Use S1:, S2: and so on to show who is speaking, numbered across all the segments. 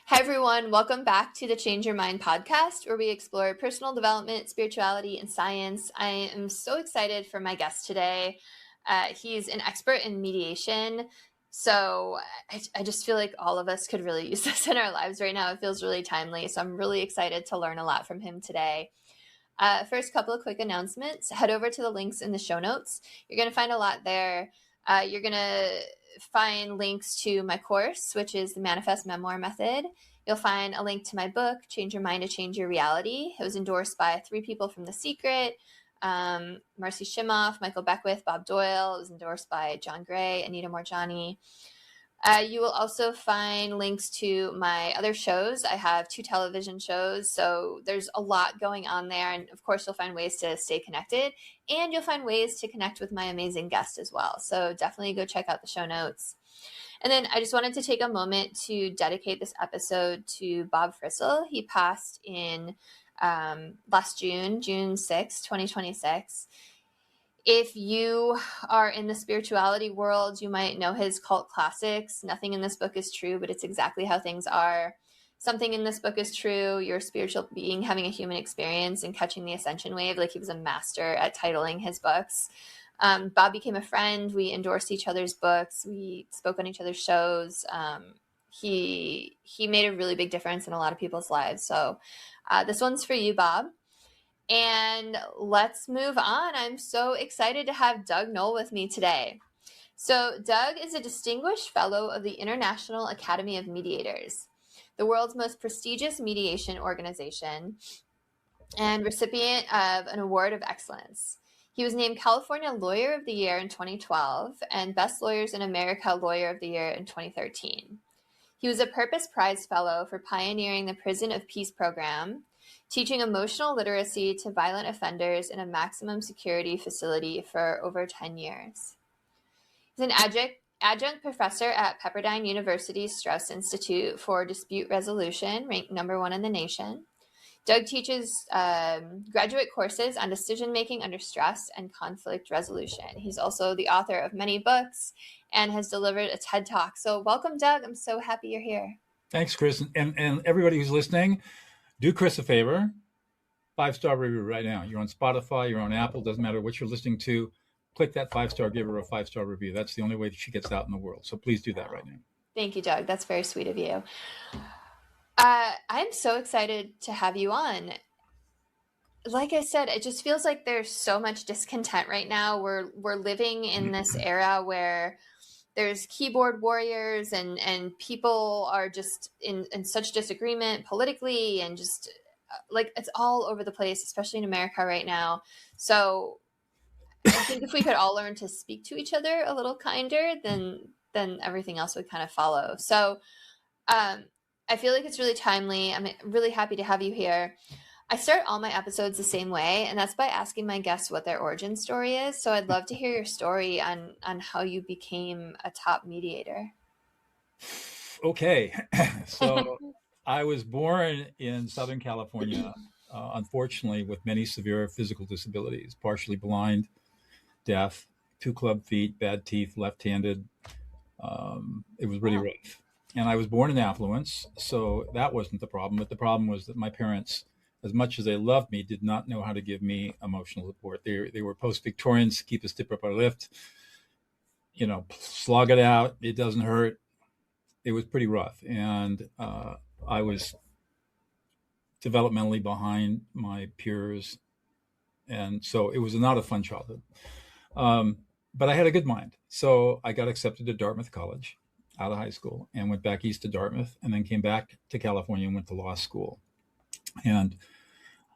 S1: Hi, everyone. Welcome back to the Change Your Mind podcast, where we explore personal development, spirituality, and science. I am so excited for my guest today. He's an expert in mediation. So I just feel like all of us could really use this in our lives right now. It feels really timely. So I'm really excited to learn a lot from him today. First, couple of quick announcements. Head over to the links in the show notes. You're going to find a lot there. You're going to find links to my course, which is the Manifest Memoir Method. You'll find a link to my book, Change Your Mind to Change Your Reality. It was endorsed by 3 people from The Secret, Marcy Shimoff, Michael Beckwith, Bob Doyle. It was endorsed by John Gray, Anita Morjani. You will also find links to my other shows. I have 2 television shows, so there's a lot going on there. And of course, you'll find ways to stay connected, and you'll find ways to connect with my amazing guest as well. So definitely go check out the show notes. And then I just wanted to take a moment to dedicate this episode to Bob Frissell. He passed in last June 6, 2026. If you are in the spirituality world, you might know his cult classics. Nothing in this book is true, but it's exactly how things are. Something in this book is true. You're a spiritual being having a human experience and catching the ascension wave. Like, he was a master at titling his books. Bob became a friend. We endorsed each other's books. We spoke on each other's shows. He made a really big difference in a lot of people's lives. So this one's for you, Bob. And let's move on. I'm so excited to have Doug Noll with me today. So Doug is a distinguished fellow of the International Academy of Mediators, the world's most prestigious mediation organization, and recipient of an award of excellence. He was named California Lawyer of the Year in 2012 and Best Lawyers in America Lawyer of the Year in 2013. He was a Purpose Prize Fellow for pioneering the Prison of Peace program, teaching emotional literacy to violent offenders in a maximum security facility for over 10 years. He's an adjunct professor at Pepperdine University's Strauss Institute for Dispute Resolution, ranked number 1 in the nation. Doug teaches graduate courses on decision-making under stress and conflict resolution. He's also the author of many books and has delivered a TED Talk. So welcome, Doug. I'm so happy you're here.
S2: Thanks, Chris. And everybody who's listening, do Chris a favor, 5-star review right now. You're on Spotify, you're on Apple, doesn't matter what you're listening to. Click that 5-star, give her a 5-star review. That's the only way that she gets out in the world. So please do that right now.
S1: Thank you, Doug. That's very sweet of you. I'm so excited to have you on. Like I said, it just feels like there's so much discontent right now. We're living in this era where there's keyboard warriors and people are just in such disagreement politically, and just like it's all over the place, especially in America right now. So I think if we could all learn to speak to each other a little kinder, then everything else would kind of follow. So I feel like it's really timely. I'm really happy to have you here. I start all my episodes the same way, and that's by asking my guests what their origin story is. So I'd love to hear your story on how you became a top mediator.
S2: Okay. So I was born in Southern California, unfortunately, with many severe physical disabilities, partially blind, deaf, 2 club feet, bad teeth, left-handed. It was really rough. And I was born in affluence, so that wasn't the problem. But the problem was that my parents, as much as they loved me, did not know how to give me emotional support. They were post-Victorians, keep a step up our lift, slog it out, it doesn't hurt. It was pretty rough. And I was developmentally behind my peers. And so it was not a fun childhood. But I had a good mind. So I got accepted to Dartmouth College out of high school and went back east to Dartmouth, and then came back to California and went to law school. And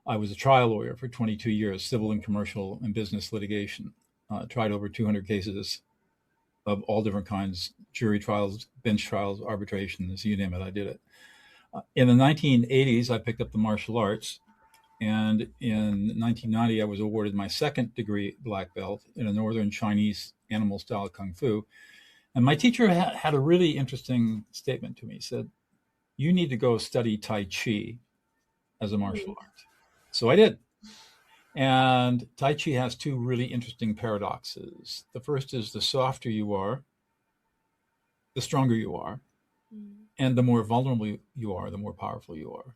S2: I was a trial lawyer for 22 years, civil and commercial and business litigation. Tried over 200 cases of all different kinds, jury trials, bench trials, arbitrations, you name it, I did it. In the 1980s, I picked up the martial arts. And in 1990, I was awarded my 2nd degree black belt in a Northern Chinese animal style Kung Fu. And my teacher had a really interesting statement to me. He said, "You need to go study Tai Chi as a martial art." So I did. And Tai Chi has 2 really interesting paradoxes. The first is the softer you are, the stronger you are. And the more vulnerable you are, the more powerful you are.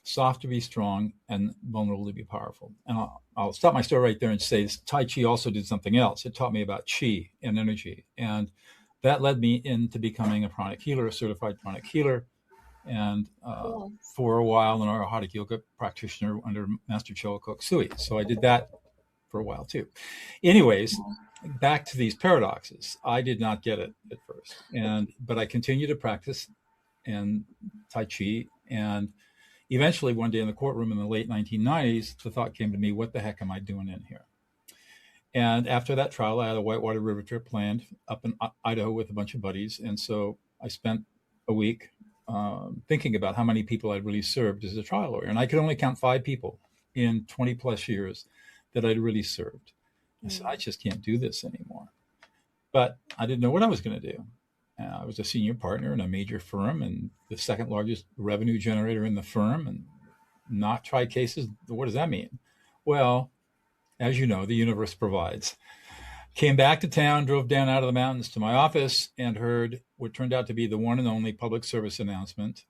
S2: Soft to be strong and vulnerable to be powerful. And I'll stop my story right there and say Tai Chi also did something else. It taught me about Chi and energy. And that led me into becoming a pranic healer, a certified pranic healer. And
S1: Cool.
S2: for a while, an Arahata yoga practitioner under Master Choa Kok Sui. So I did that for a while too. Anyways, back to these paradoxes. I did not get it at first, but I continued to practice and Tai Chi. And eventually, one day in the courtroom in the late 1990s, the thought came to me, what the heck am I doing in here? And after that trial, I had a whitewater river trip planned up in Idaho with a bunch of buddies. And so I spent a week thinking about how many people I'd really served as a trial lawyer. And I could only count 5 people in 20 plus years that I'd really served. I said, I just can't do this anymore. But I didn't know what I was going to do. I was a senior partner in a major firm and the second largest revenue generator in the firm, and not try cases. What does that mean? Well, as you know, the universe provides. Came back to town, drove down out of the mountains to my office, and heard what turned out to be the one and only public service announcement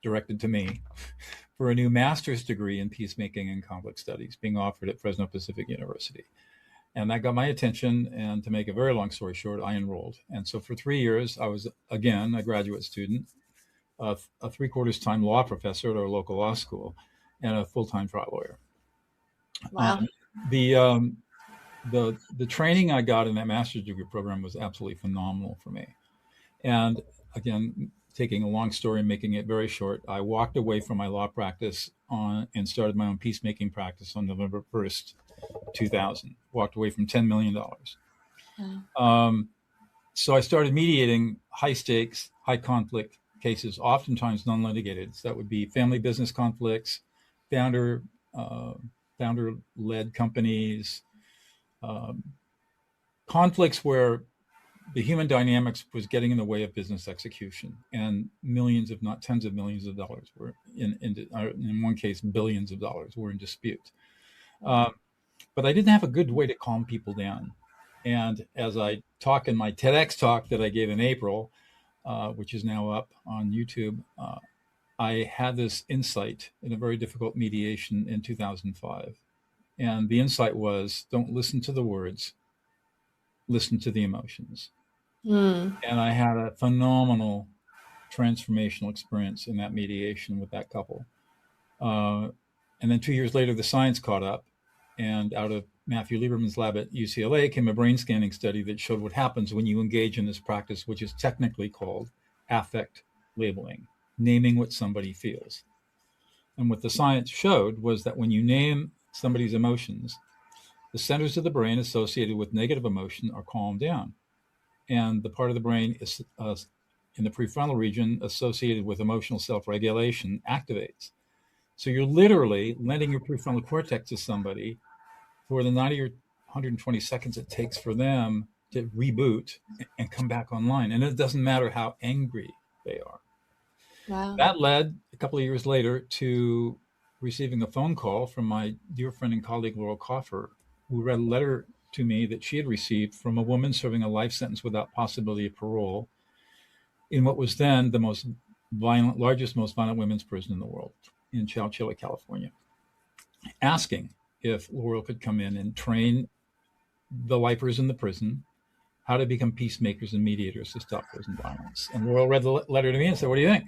S2: directed to me for a new master's degree in peacemaking and conflict studies being offered at Fresno Pacific University. And that got my attention. And to make a very long story short, I enrolled. And so for 3 years, I was, again, a graduate student, a 3/4 time law professor at our local law school, and a full-time trial lawyer.
S1: Wow.
S2: The training I got in that master's degree program was absolutely phenomenal for me. And again, taking a long story and making it very short, I walked away from my law practice and started my own peacemaking practice on November 1st, 2000. Walked away from $10 million. So I started mediating high stakes, high conflict cases, oftentimes non-litigated. So that would be family business conflicts, founder-led companies, conflicts where the human dynamics was getting in the way of business execution, and millions, if not tens of millions of dollars were in one case, billions of dollars were in dispute. But I didn't have a good way to calm people down. And as I talk in my TEDx talk that I gave in April, which is now up on YouTube, I had this insight in a very difficult mediation in 2005. And the insight was, don't listen to the words, listen to the emotions. And I had a phenomenal transformational experience in that mediation with that couple. And then 2 years later, the science caught up. And out of Matthew Lieberman's lab at UCLA came a brain scanning study that showed what happens when you engage in this practice, which is technically called affect labeling, naming what somebody feels. And what the science showed was that when you name somebody's emotions, the centers of the brain associated with negative emotion are calmed down. And the part of the brain is in the prefrontal region associated with emotional self-regulation activates. So you're literally lending your prefrontal cortex to somebody for the 90 or 120 seconds it takes for them to reboot and come back online. And it doesn't matter how angry they are.
S1: Wow.
S2: That led a couple of years later to receiving a phone call from my dear friend and colleague, Laurel Coffer, who read a letter to me that she had received from a woman serving a life sentence without possibility of parole in what was then the most violent, largest, most violent women's prison in the world, in Chowchilla, California, asking if Laurel could come in and train the lifers in the prison how to become peacemakers and mediators to stop prison violence. And Laurel read the letter to me and said, what do you think?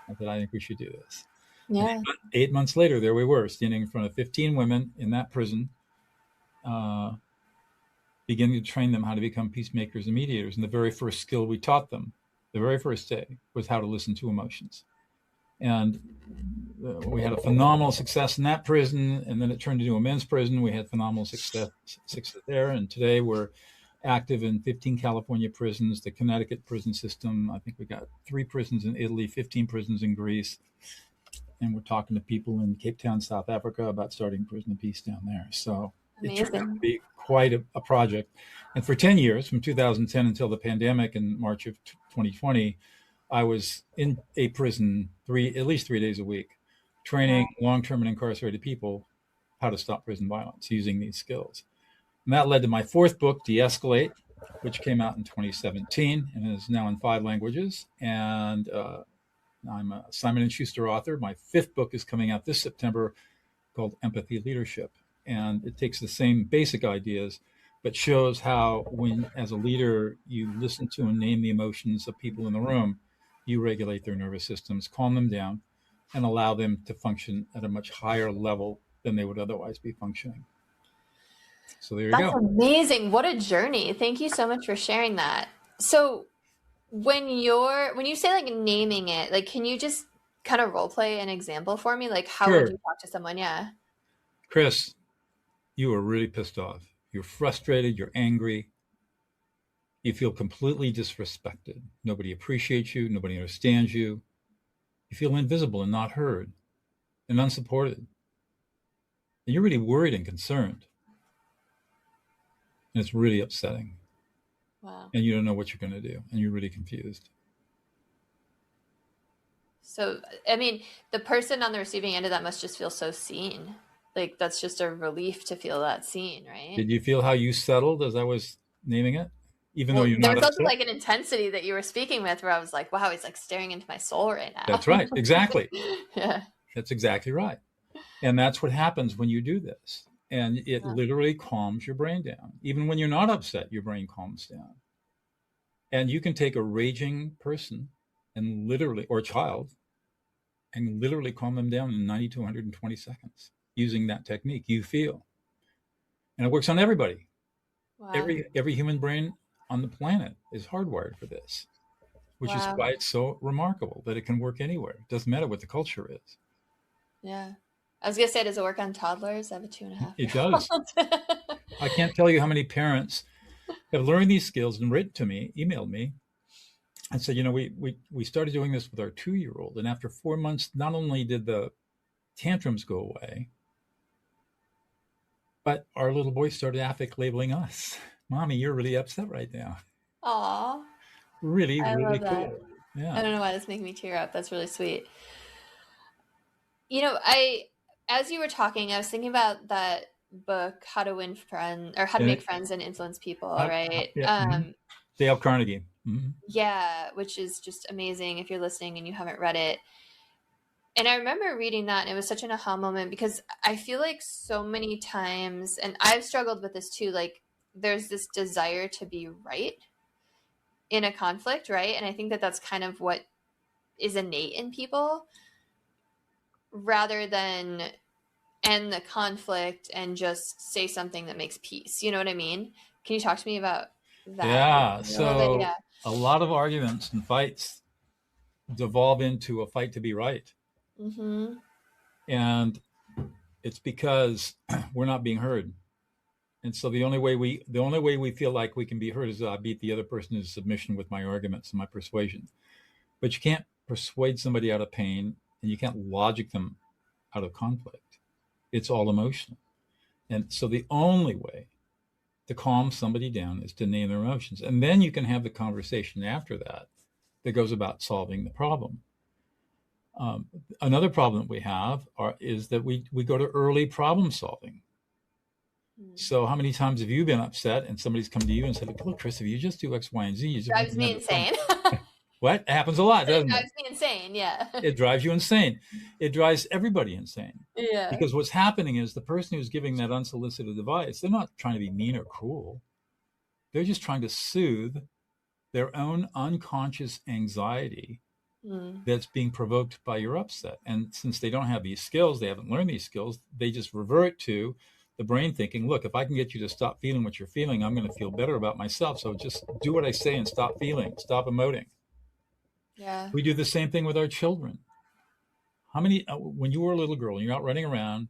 S2: I said, I think we should do this.
S1: Yeah.
S2: 8 months later, there we were, standing in front of 15 women in that prison, beginning to train them how to become peacemakers and mediators. And the very first skill we taught them, the very first day, was how to listen to emotions. And we had a phenomenal success in that prison, and then it turned into a men's prison. We had phenomenal success there, and today we're active in 15 California prisons, the Connecticut prison system. I think we got 3 prisons in Italy, 15 prisons in Greece, and we're talking to people in Cape Town, South Africa, about starting prison of peace down there. So
S1: Amazing.
S2: it turned out to be quite a project. And for 10 years, from 2010 until the pandemic in March of 2020, I was in a prison at least 3 days a week, training long-term and incarcerated people how to stop prison violence using these skills. And that led to my 4th book, De-Escalate, which came out in 2017 and is now in 5 languages. And I'm a Simon & Schuster author. My 5th book is coming out this September called Empathy Leadership. And it takes the same basic ideas, but shows how when, as a leader, you listen to and name the emotions of people in the room, you regulate their nervous systems, calm them down, and allow them to function at a much higher level than they would otherwise be functioning. So there you
S1: That's
S2: go.
S1: amazing. What a journey. Thank you so much for sharing that. So when you say like naming it, like can you just kind of role play an example for me? Like how would
S2: Sure.
S1: you talk to someone? Yeah.
S2: Chris, you are really pissed off. You're frustrated. You're angry. You feel completely disrespected. Nobody appreciates you. Nobody understands you. You feel invisible and not heard and unsupported. And you're really worried and concerned. And it's really upsetting.
S1: Wow.
S2: And you don't know what you're going to do. And you're really confused.
S1: So, I mean, the person on the receiving end of that must just feel so seen. Like that's just a relief to feel that seen, right?
S2: Did you feel how you settled as I was naming it? Even though
S1: Well,
S2: you're
S1: there
S2: not
S1: was also
S2: upset?
S1: like an intensity that you were speaking with where I was like, wow, he's like staring into my soul right now.
S2: That's right. Exactly.
S1: Yeah.
S2: That's exactly right. And that's what happens when you do this. And it
S1: Yeah.
S2: literally calms your brain down. Even when you're not upset, your brain calms down. And you can take a raging person and literally, or a child, and literally calm them down in 90 to 120 seconds using that technique. You feel. And it works on everybody.
S1: Wow.
S2: Every human brain on the planet is hardwired for this, which is
S1: Wow.
S2: why it's so remarkable that it can work anywhere. It doesn't matter what the culture is.
S1: Yeah. I was gonna say, does it work on toddlers? I have a 2.5
S2: It
S1: year
S2: does.
S1: old.
S2: I can't tell you how many parents have learned these skills and written to me, emailed me, and said, we started doing this with our 2-year-old. And after 4 months, not only did the tantrums go away, but our little boy started affect labeling us. Mommy, you're really upset right now.
S1: Aw,
S2: Really,
S1: I
S2: really
S1: love that.
S2: cool.
S1: I
S2: Yeah.
S1: don't know why this making me tear up. That's really sweet. As you were talking, I was thinking about that book, How to Win Friends or How to
S2: And
S1: Make
S2: it,
S1: Friends and Influence People, right?
S2: yeah. Dale Carnegie. Mhm.
S1: Yeah, which is just amazing if you're listening and you haven't read it. And I remember reading that and it was such an aha moment because I feel like so many times, and I've struggled with this too, like there's this desire to be right in a conflict, right? And I think that that's kind of what is innate in people rather than end the conflict and just say something that makes peace. You know what I mean? Can you talk to me about that
S2: Yeah.
S1: a little bit?
S2: So
S1: Yeah.
S2: a lot of arguments and fights devolve into a fight to be right.
S1: Mm-hmm.
S2: And it's because we're not being heard. And so the only way we feel like we can be heard is I beat the other person into submission with my arguments and my persuasion. But you can't persuade somebody out of pain and you can't logic them out of conflict. It's all emotional. And so the only way to calm somebody down is to name their emotions. And then you can have the conversation after that that goes about solving the problem. Another problem that we have is that we go to early problem solving. So how many times have you been upset and somebody's come to you and said, look, Chris, if you just do X, Y, and Z, you just
S1: Drives
S2: won't
S1: me
S2: have the problem.
S1: insane.
S2: What? It happens a lot,
S1: It
S2: doesn't it?
S1: drives me insane. Yeah.
S2: It drives you insane. It drives everybody insane.
S1: Yeah.
S2: Because what's happening is the person who's giving that unsolicited advice, they're not trying to be mean or cruel. They're just trying to soothe their own unconscious anxiety that's being provoked by your upset. And since they don't have these skills, they haven't learned these skills, they just revert to the brain thinking, look, if I can get you to stop feeling what you're feeling, I'm going to feel better about myself. So just do what I say and stop feeling, stop emoting.
S1: Yeah.
S2: We do the same thing with our children. How many, when you were a little girl and you're out running around,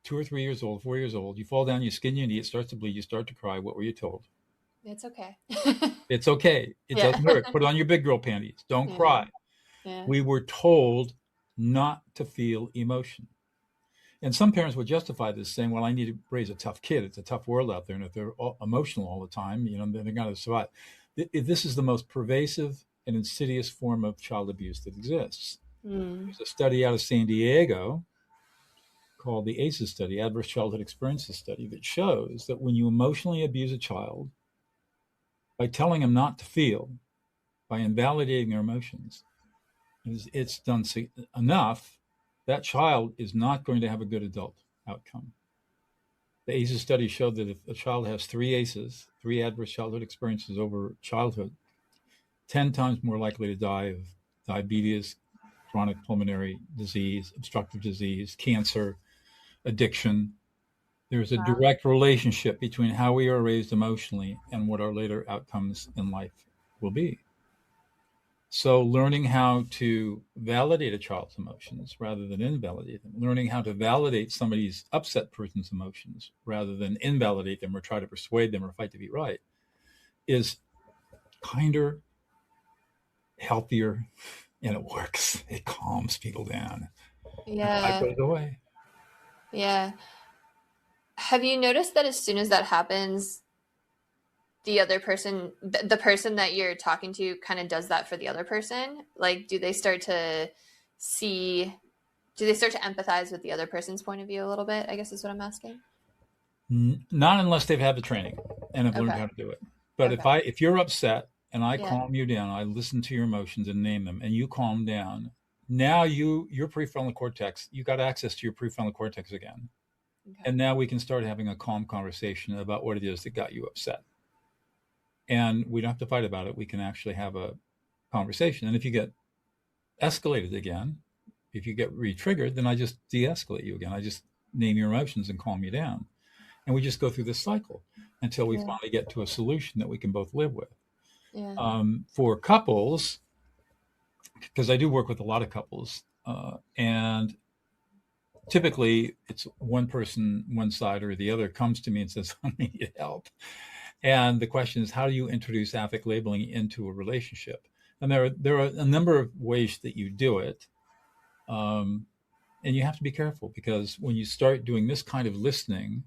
S2: 2 or 3 years old, 4 years old, you fall down, you skin your knee, it starts to bleed, you start to cry. What were you told?
S1: It's okay.
S2: It's okay. It
S1: Yeah.
S2: doesn't hurt. Put on your big girl panties. Don't
S1: Yeah.
S2: cry.
S1: Yeah.
S2: We were told not to feel emotion. And some parents would justify this saying, well, I need to raise a tough kid. It's a tough world out there. And if they're emotional all the time, then they're going to survive. This is the most pervasive and insidious form of child abuse that exists. There's a study out of San Diego called the ACEs study, Adverse Childhood Experiences study, that shows that when you emotionally abuse a child by telling them not to feel, by invalidating their emotions, it's done enough, that child is not going to have a good adult outcome. The ACEs study showed that if a child has three ACEs, three adverse childhood experiences over childhood, 10 times more likely to die of diabetes, chronic pulmonary disease, obstructive disease, cancer, addiction. There's a
S1: Wow.
S2: direct relationship between how we are raised emotionally and what our later outcomes in life will be. So learning how to validate a child's emotions rather than invalidate them, learning how to validate somebody's upset person's emotions rather than invalidate them or try to persuade them or fight to be right, is kinder, healthier, and it works. It calms people down. And life
S1: Yeah.
S2: goes away.
S1: Yeah. Have you noticed that as soon as that happens, the other person, the person that you're talking to kind of does that for the other person? Like, do they start to see, do they start to empathize with the other person's point of view a little bit? I guess is what I'm asking.
S2: Not unless they've had the training and have learned
S1: Okay.
S2: how to do it. But
S1: Okay.
S2: if you're upset and I
S1: Yeah.
S2: calm you down, I listen to your emotions and name them, and you calm down. Now your prefrontal cortex, you got access to your prefrontal cortex again.
S1: Okay.
S2: And now we can start having a calm conversation about what it is that got you upset. And we don't have to fight about it. We can actually have a conversation. And if you get escalated again, if you get re-triggered, then I just de-escalate you again. I just name your emotions and calm you down. And we just go through this cycle until we
S1: Yeah.
S2: finally get to a solution that we can both live with.
S1: Yeah.
S2: For couples, because I do work with a lot of couples, and typically it's one person, one side or the other comes to me and says, I need help. And the question is, how do you introduce affect labeling into a relationship? And there are a number of ways that you do it. And you have to be careful, because when you start doing this kind of listening,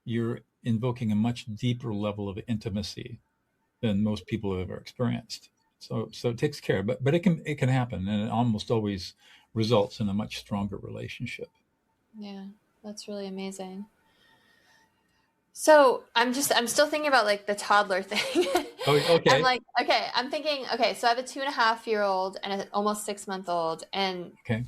S2: you're invoking a much deeper level of intimacy than most people have ever experienced. So it takes care, but it can happen, and it almost always results in a much stronger relationship.
S1: Yeah. That's really amazing. So I'm still thinking about like the toddler thing.
S2: Oh,
S1: I'm
S2: okay,
S1: like, okay, I'm thinking, okay, so I have a 2.5 year old and an almost 6 month old, and
S2: okay.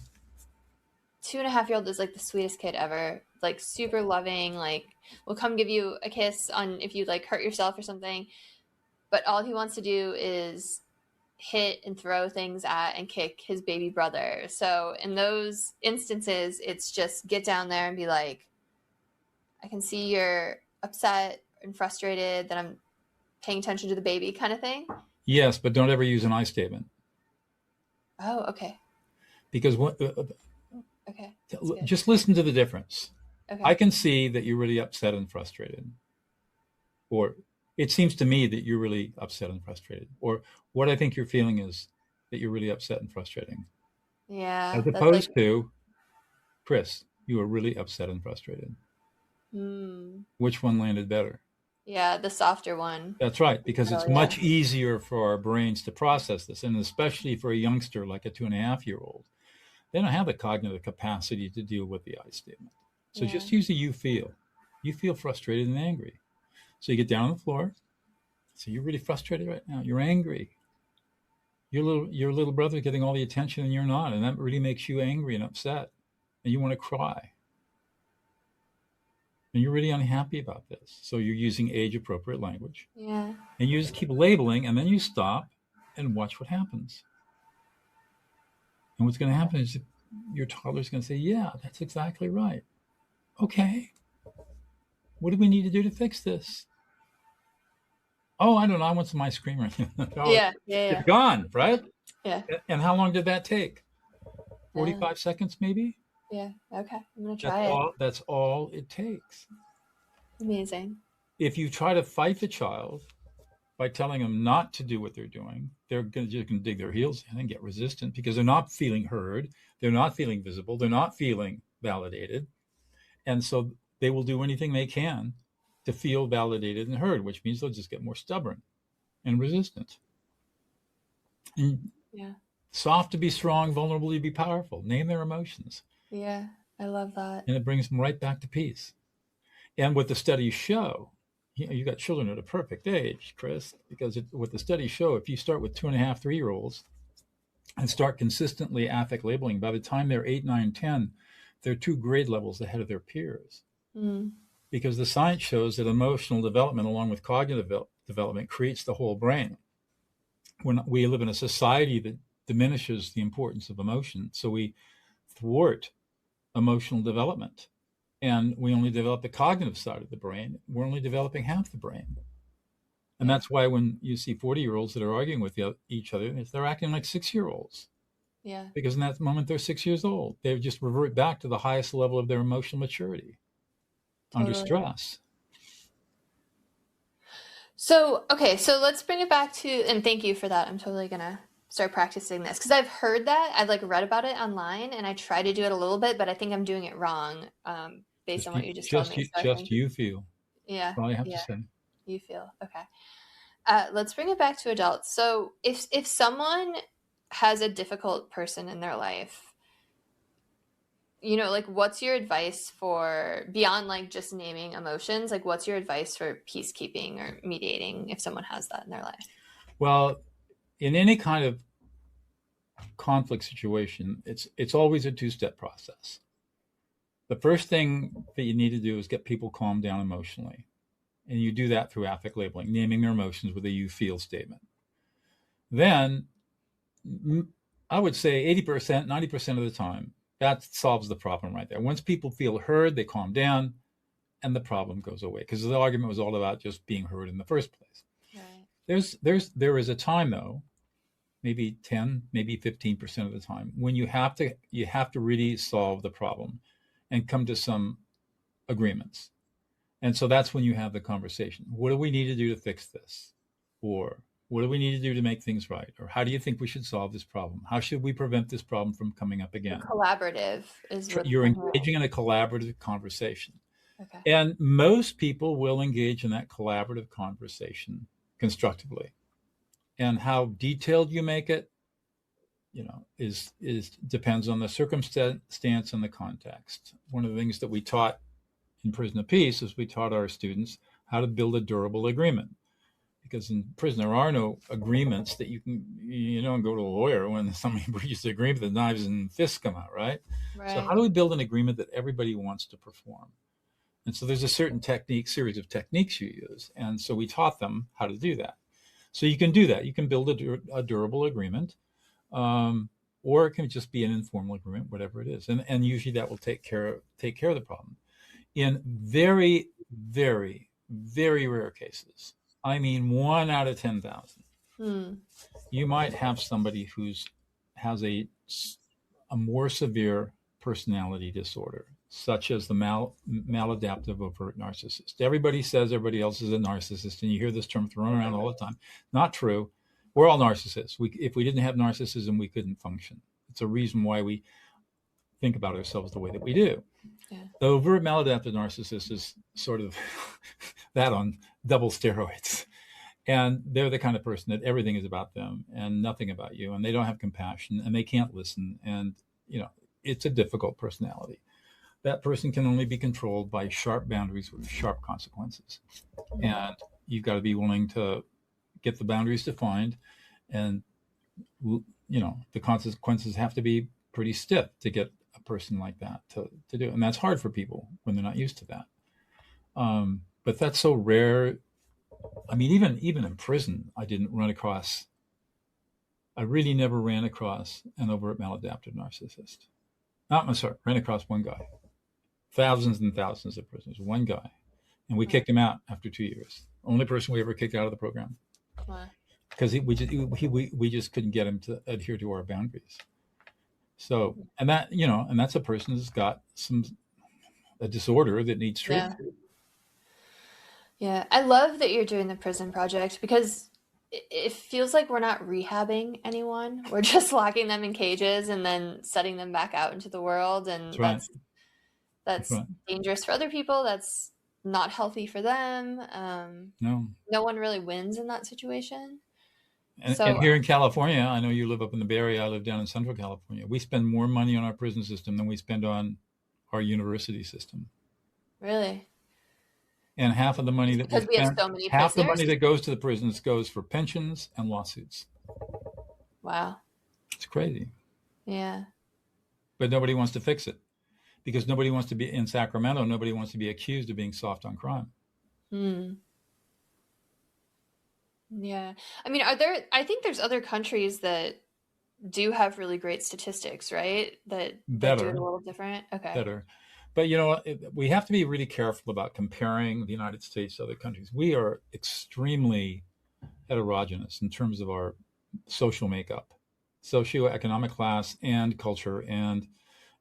S1: 2.5 year old is like the sweetest kid ever. Like super loving, like will come give you a kiss on if you like hurt yourself or something. But all he wants to do is hit and throw things at and kick his baby brother. So in those instances, it's just get down there and be like, I can see you're upset and frustrated that I'm paying attention to the baby kind of thing.
S2: Yes, but don't ever use an I statement,
S1: Oh, okay.
S2: because
S1: Okay. That's good.
S2: just listen to the difference. I
S1: Okay.
S2: can see that you're really upset and frustrated, or it seems to me that you're really upset and frustrated, or what I think you're feeling is that you're really upset and frustrating,
S1: Yeah.
S2: as
S1: That's like,
S2: opposed to, Chris, you are really upset and frustrated.
S1: hmm.
S2: Which one landed better?
S1: Yeah, the softer one.
S2: That's right, because
S1: Oh,
S2: it's
S1: yeah.
S2: much easier for our brains to process this, and especially for a youngster like a 2.5-year-old, they don't have the cognitive capacity to deal with the I statement. So
S1: Yeah.
S2: just use the you feel. You feel frustrated and angry. So you get down on the floor. So you're really frustrated right now. You're angry. Your little brother's getting all the attention and you're not, and that really makes you angry and upset, and you want to cry. And you're really unhappy about this. So you're using age appropriate language.
S1: Yeah.
S2: And you just keep labeling, and then you stop and watch what happens. And what's going to happen is your toddler's going to say, yeah, that's exactly right. Okay, what do we need to do to fix this? Oh, I don't know. I want some ice cream. Oh,
S1: Yeah.
S2: it's
S1: Yeah.
S2: gone, right?
S1: Yeah.
S2: And how long did that take?
S1: Yeah.
S2: 45 seconds, maybe?
S1: Yeah. Okay. I'm gonna
S2: That's
S1: try it.
S2: all. That's all it takes.
S1: Amazing.
S2: If you try to fight the child by telling them not to do what they're doing, they're going to dig their heels in and get resistant, because they're not feeling heard, they're not feeling visible, they're not feeling validated, and so they will do anything they can to feel validated and heard, which means they'll just get more stubborn and resistant. And
S1: Yeah.
S2: soft to be strong, vulnerable to be powerful. Name their emotions,
S1: Yeah. I love that.
S2: and it brings them right back to peace. And what the studies show, you got children at a perfect age, Chris, because what the studies show, if you start with 2.5, 3-year-olds, and start consistently affect labeling, by the time they're 8, 9, 10, they're 2 grade levels ahead of their peers.
S1: Mm.
S2: Because the science shows that emotional development, along with cognitive development, creates the whole brain. When we live in a society that diminishes the importance of emotion, so we thwart emotional development, and we only develop the cognitive side of the brain. We're only developing half the brain. And
S1: Yeah.
S2: that's why when you see 40-year-olds that are arguing with each other, they're acting like 6-year-olds.
S1: Yeah.
S2: Because in that moment, they're 6 years old. They just revert back to the highest level of their emotional maturity under
S1: Totally.
S2: stress.
S1: So, okay, so let's bring it back to, and thank you for that. I'm totally gonna start practicing this because I've heard that. I've like read about it online and I try to do it a little bit, but I think I'm doing it wrong based
S2: Just
S1: on
S2: you,
S1: what you just told
S2: just
S1: me.
S2: you,
S1: So I
S2: just
S1: think,
S2: you feel.
S1: yeah,
S2: That's all I have to
S1: yeah,
S2: say.
S1: you feel. Okay. Let's bring it back to adults. So if someone has a difficult person in their life, like what's your advice for beyond like just naming emotions? Like what's your advice for peacekeeping or mediating if someone has that in their life?
S2: Well, in any kind of conflict situation, it's always a 2-step process. The first thing that you need to do is get people calmed down emotionally. And you do that through affect labeling, naming their emotions with a you feel statement. Then I would say 80%, 90% of the time, that solves the problem right there. Once people feel heard, they calm down and the problem goes away, because the argument was all about just being heard in the first place.
S1: Right.
S2: There is a time, though, maybe 10, maybe 15% of the time, when you have to really solve the problem and come to some agreements. And so that's when you have the conversation. What do we need to do to fix this? Or what do we need to do to make things right? Or how do you think we should solve this problem? How should we prevent this problem from coming up again?
S1: Collaborative is what
S2: You're engaging in a collaborative conversation.
S1: Okay.
S2: And most people will engage in that collaborative conversation constructively. And how detailed you make it, is depends on the circumstance and the context. One of the things that we taught in Prison of Peace is we taught our students how to build a durable agreement. Because in prison, there are no agreements that you don't go to a lawyer when somebody breaches the agreement, the knives and fists come out, right? So how do we build an agreement that everybody wants to perform? And so there's a certain series of techniques you use. And so we taught them how to do that. So you can do that. You can build a durable agreement, or it can just be an informal agreement, whatever it is. And usually that will take care of the problem. In very, very, very rare cases, I mean 1 out of 10,000, you might have somebody has a more severe personality disorder, such as the maladaptive overt narcissist. Everybody says everybody else is a narcissist, and you hear this term thrown around all the time. Not true. We're all narcissists. If we didn't have narcissism, we couldn't function. It's a reason why we think about ourselves the way that we do. Yeah. The overt maladaptive narcissist is sort of that on double steroids. And they're the kind of person that everything is about them and nothing about you. And they don't have compassion and they can't listen. And, it's a difficult personality. That person can only be controlled by sharp boundaries with sharp consequences. Mm-hmm. And you've got to be willing to get the boundaries defined. And, the consequences have to be pretty stiff to get a person like that to do it. And that's hard for people when they're not used to that. But that's so rare. I mean, even in prison, I really never ran across an overt maladaptive narcissist. Ran across one guy. Thousands and thousands of prisoners, one guy. And we kicked him out after 2 years. Only person we ever kicked out of the program. Because we just couldn't get him to adhere to our boundaries. So, and that's a person who's got a disorder that needs treatment.
S1: Yeah. I love that you're doing the prison project because it feels like we're not rehabbing anyone. We're just locking them in cages and then setting them back out into the world. And that's dangerous for other people. That's not healthy for them. No one really wins in that situation.
S2: And here in California, I know you live up in the Bay Area. I live down in Central California. We spend more money on our prison system than we spend on our university system.
S1: Really?
S2: And half of the money that
S1: we have so many
S2: half the money that goes to the prisons goes for pensions and lawsuits.
S1: Wow.
S2: It's crazy.
S1: Yeah.
S2: But nobody wants to fix it because nobody wants to be in Sacramento. Nobody wants to be accused of being soft on crime.
S1: Hmm. Yeah. I mean, I think there's other countries that do have really great statistics, right? That do it a
S2: Better,
S1: little different. Okay.
S2: better. But you know, we have to be really careful about comparing the United States to other countries. We are extremely heterogeneous in terms of our social makeup, socioeconomic class, and culture and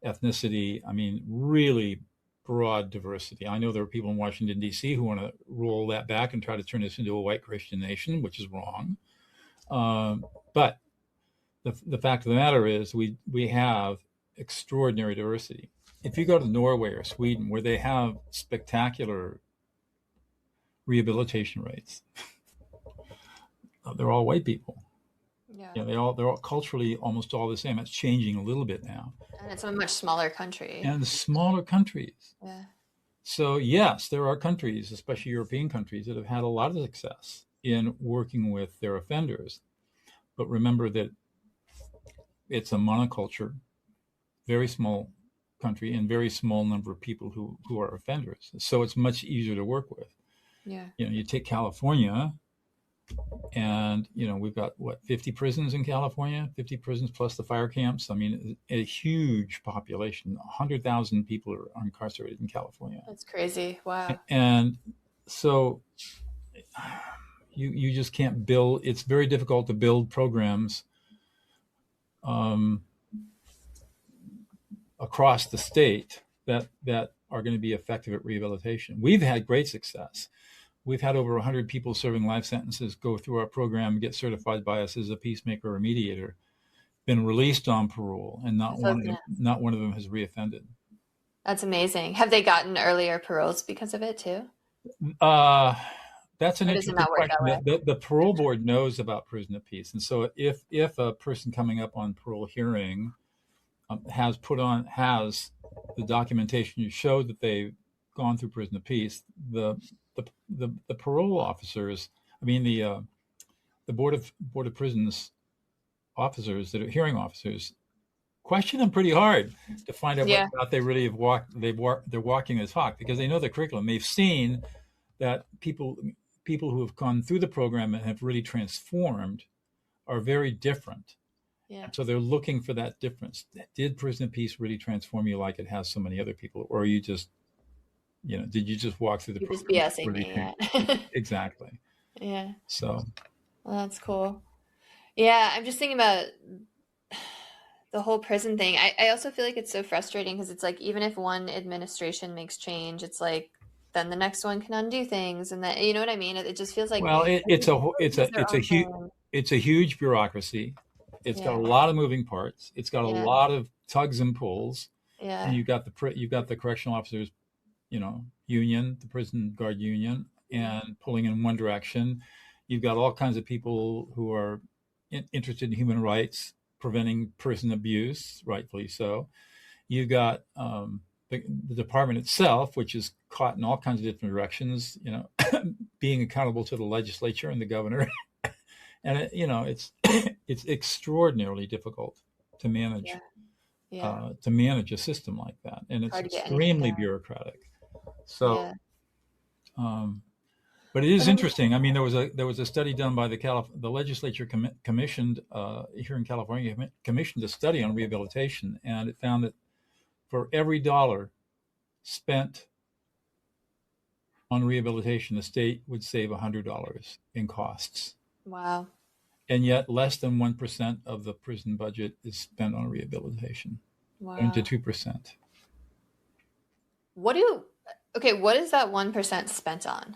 S2: ethnicity. I mean, really broad diversity. I know there are people in Washington, D.C. who want to roll that back and try to turn this into a white Christian nation, which is wrong. But the fact of the matter is we have extraordinary diversity. If you go to Norway or Sweden, where they have spectacular rehabilitation rates, they're all white people.
S1: Yeah.
S2: You know, they're all culturally almost all the same. It's changing a little bit now.
S1: And it's a much smaller country.
S2: And the smaller countries.
S1: Yeah.
S2: So yes, there are countries, especially European countries, that have had a lot of success in working with their offenders. But remember that it's a monoculture, very small country, and very small number of people who are offenders. So it's much easier to work with.
S1: Yeah.
S2: You know, you take California, and you know we've got what 50 prisons in California, 50 prisons plus the fire camps. I mean, a huge population. 100,000 people are incarcerated in California.
S1: That's crazy. Wow.
S2: And so you just can't build. It's very difficult to build programs across the state that are going to be effective at rehabilitation. We've had great success. We've had over 100 people serving life sentences go through our program, get certified by us as a peacemaker or mediator, been released on parole, and not one of them has reoffended.
S1: That's amazing. Have they gotten earlier paroles because of it too?
S2: That's an
S1: Or does it
S2: interesting
S1: not work that
S2: question.
S1: way?
S2: The parole board knows about prison of peace, and so if a person coming up on parole hearing has the documentation to show that they've gone through prison of peace, the parole officers, I mean the board of prisons officers that are hearing officers, question them pretty hard to find out
S1: Yeah.
S2: whether or not they really have they're walking the talk, because they know the curriculum. They've seen that people who have gone through the program and have really transformed are very different.
S1: Yeah.
S2: So they're looking for that difference. Did prison of peace really transform you like it has so many other people, or are you just, you know, did you just walk through the
S1: You just
S2: program?
S1: BSing me, yeah.
S2: Exactly.
S1: Yeah.
S2: So
S1: Well, that's cool. Yeah, I'm just thinking about the whole prison thing. I also feel like it's so frustrating because it's like even if one administration makes change, it's like then the next one can undo things, and that you know what I mean. It just feels like
S2: well,
S1: thing.
S2: it's a huge bureaucracy. It's got a
S1: Yeah,
S2: lot of moving parts. It's got a
S1: yeah,
S2: lot of tugs and pulls, and
S1: yeah,
S2: you've got the correctional officers, you know, union, the prison guard union, and pulling in one direction. You've got all kinds of people who are interested in human rights, preventing prison abuse, rightfully so. You've got the department itself, which is caught in all kinds of different directions, you know, being accountable to the legislature and the governor. And it's extraordinarily difficult to manage
S1: yeah, yeah.
S2: a system like that, and it's
S1: Hard to get anything
S2: extremely
S1: done.
S2: bureaucratic. So,
S1: Yeah,
S2: but it is
S1: but I'm,
S2: interesting. I mean, there was a study done by the legislature commissioned here in California, commissioned a study on rehabilitation, and it found that for every dollar spent on rehabilitation, the state would save $100 in costs.
S1: wow.
S2: And yet less than 1% of the prison budget is spent on rehabilitation, 1 to
S1: Wow.
S2: 2%.
S1: What do what is that 1% spent on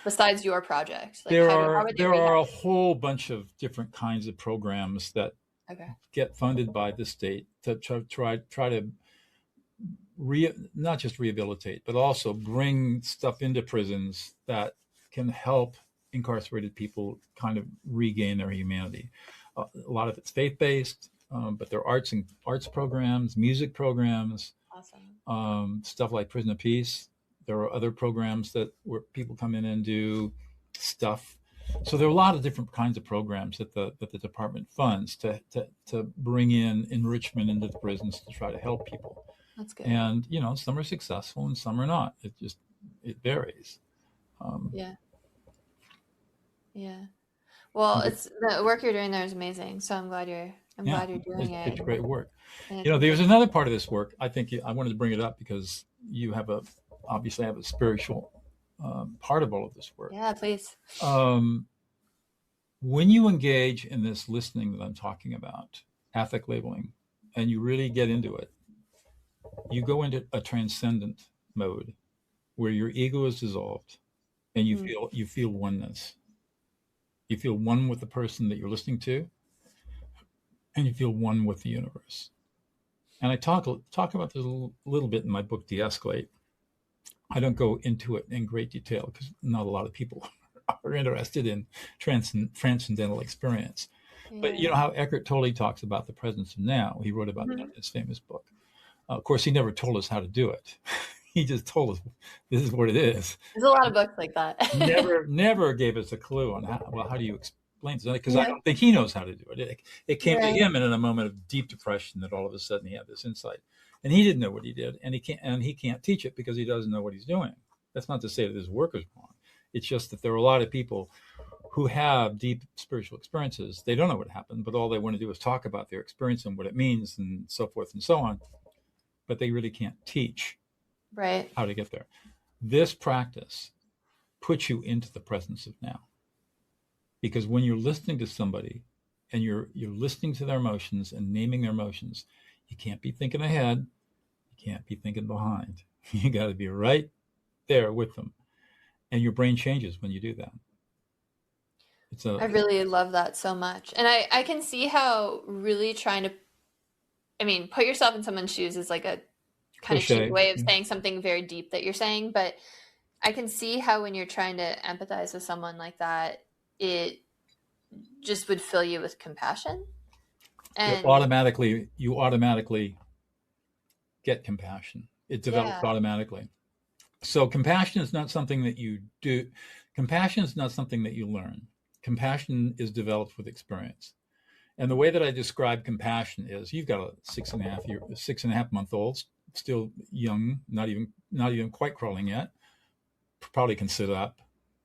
S1: besides your project? Like how would they
S2: There are
S1: rehab?
S2: a whole bunch of different kinds of programs that
S1: Okay.
S2: get funded by the state to try to not just rehabilitate, but also bring stuff into prisons that can help incarcerated people kind of regain their humanity. A lot of it's faith-based, but there are arts programs, music programs,
S1: Awesome.
S2: stuff like Prison of Peace. There are other programs where people come in and do stuff. So there are a lot of different kinds of programs that the department funds to bring in enrichment into the prisons to try to help people.
S1: That's good.
S2: And some are successful and some are not. It varies.
S1: Yeah. Yeah. Well, it's the work you're doing there is amazing. So I'm glad you're doing it.
S2: It's great work.
S1: And
S2: There's another part of this work. I think I wanted to bring it up because you obviously have a spiritual part of all of this work.
S1: Yeah, please.
S2: When you engage in this listening that I'm talking about, affect labeling, and you really get into it, you go into a transcendent mode where your ego is dissolved and you feel oneness. You feel one with the person that you're listening to, and you feel one with the universe. And I talk about this a little bit in my book, De-escalate. I don't go into it in great detail because not a lot of people are interested in transcendental experience. Yeah. But you know how Eckhart Tolle talks about the presence of now. He wrote about that in his famous book. Of course, he never told us how to do it. He just told us this is what it is.
S1: There's a lot of books like that.
S2: never gave us a clue on how do you explain this? Because I don't think he knows how to do it. It came to him in a moment of deep depression that all of a sudden he had this insight, and he didn't know what he did, and he can't teach it because he doesn't know what he's doing. That's not to say that his work is wrong. It's just that there are a lot of people who have deep spiritual experiences. They don't know what happened, but all they want to do is talk about their experience and what it means and so forth and so on. But they really can't teach how to get there. This practice puts you into the presence of now. Because when you're listening to somebody and you're listening to their emotions and naming their emotions, you can't be thinking ahead. You can't be thinking behind. You got to be right there with them. And your brain changes when you do that.
S1: I really love that so much. And I can see how really trying to, put yourself in someone's shoes is like a kind of cheap way of saying something very deep that you're saying. But I can see how when you're trying to empathize with someone like that, it just would fill you with compassion. And
S2: you automatically get compassion. It develops automatically. So compassion is not something that you do. Compassion is not something that you learn. Compassion is developed with experience. And the way that I describe compassion is you've got a 6.5-month-old, still young, not even quite crawling yet, probably can sit up.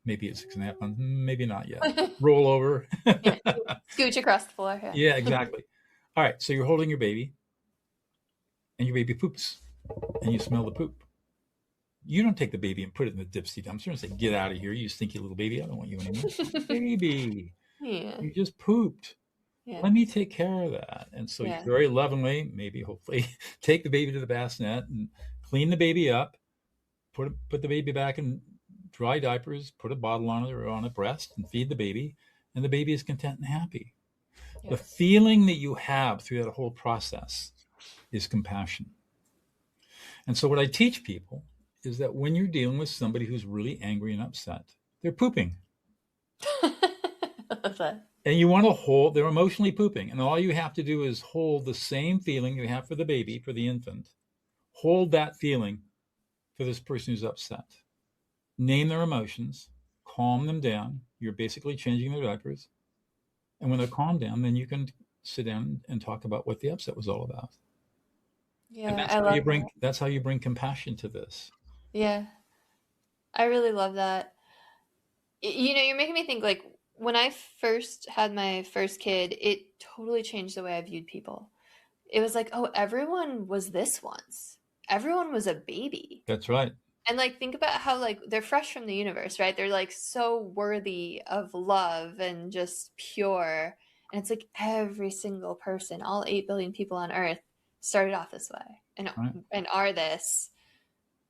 S2: Maybe at 6.5 months, maybe not yet. Roll over.
S1: Scooch across the floor.
S2: Yeah, exactly. All right, so you're holding your baby, and your baby poops, and you smell the poop. You don't take the baby and put it in the dipsy dumpster and say, "Get out of here, you stinky little baby. I don't want you anymore." Baby, you just pooped. Yeah. Let me take care of that. And so you very lovingly, maybe hopefully, take the baby to the bassinet and clean the baby up, put the baby back in dry diapers, put a bottle on it or on a breast and feed the baby, and the baby is content and happy. Yes. The feeling that you have through that whole process is compassion. And so what I teach people is that when you're dealing with somebody who's really angry and upset, they're pooping. And you want to hold, they're emotionally pooping. And all you have to do is hold the same feeling you have for the baby, for the infant. Hold that feeling for this person who's upset. Name their emotions, calm them down. You're basically changing their diapers. And when they're calmed down, then you can sit down and talk about what the upset was all about.
S1: Yeah,
S2: and that's how you bring compassion to this.
S1: Yeah. I really love that. You're making me think, like, when I first had my first kid, it totally changed the way I viewed people. It was like, oh, everyone was this once. Everyone was a baby.
S2: That's right.
S1: And like, think about how like they're fresh from the universe, right? They're like so worthy of love and just pure. And it's like every single person, all 8 billion people on earth started off this way and are this.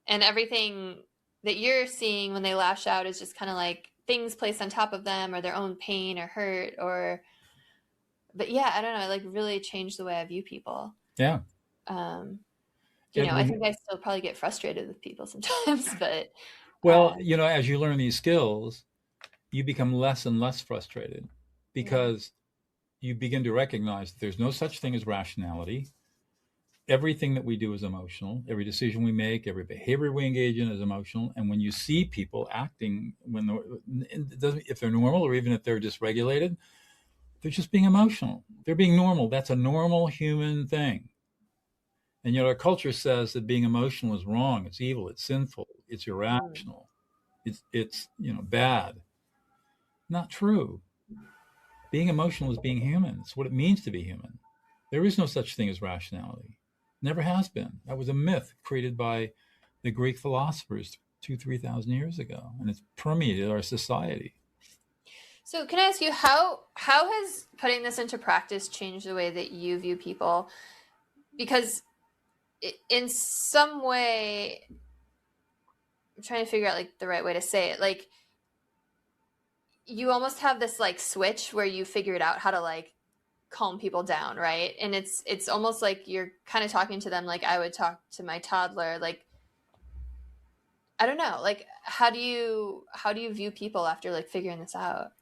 S1: And everything that you're seeing when they lash out is just kind of like things placed on top of them or their own pain or hurt but yeah, I don't know. It like really changed the way I view people.
S2: Yeah.
S1: I think I still probably get frustrated with people sometimes, but.
S2: Well, as you learn these skills, you become less and less frustrated because you begin to recognize that there's no such thing as rationality. everything that we do is emotional. Every decision we make, every behavior we engage in is emotional. And when you see people acting if they're normal or even if they're dysregulated, they're just being emotional. They're being normal. That's a normal human thing. And yet our culture says that being emotional is wrong, it's evil, it's sinful, it's irrational, it's bad. Not true. Being emotional is being human. It's what it means to be human. There is no such thing as rationality. Never has been. That was a myth created by the Greek philosophers 2,000-3,000 years ago, and it's permeated our society.
S1: So can I ask you, how has putting this into practice changed the way that you view people? Because in some way, I'm trying to figure out like the right way to say it. Like, you almost have this like switch where you figured out how to like calm people down, right? And it's almost like you're kind of talking to them like I would talk to my toddler. Like, I don't know, like how do you view people after like figuring this out?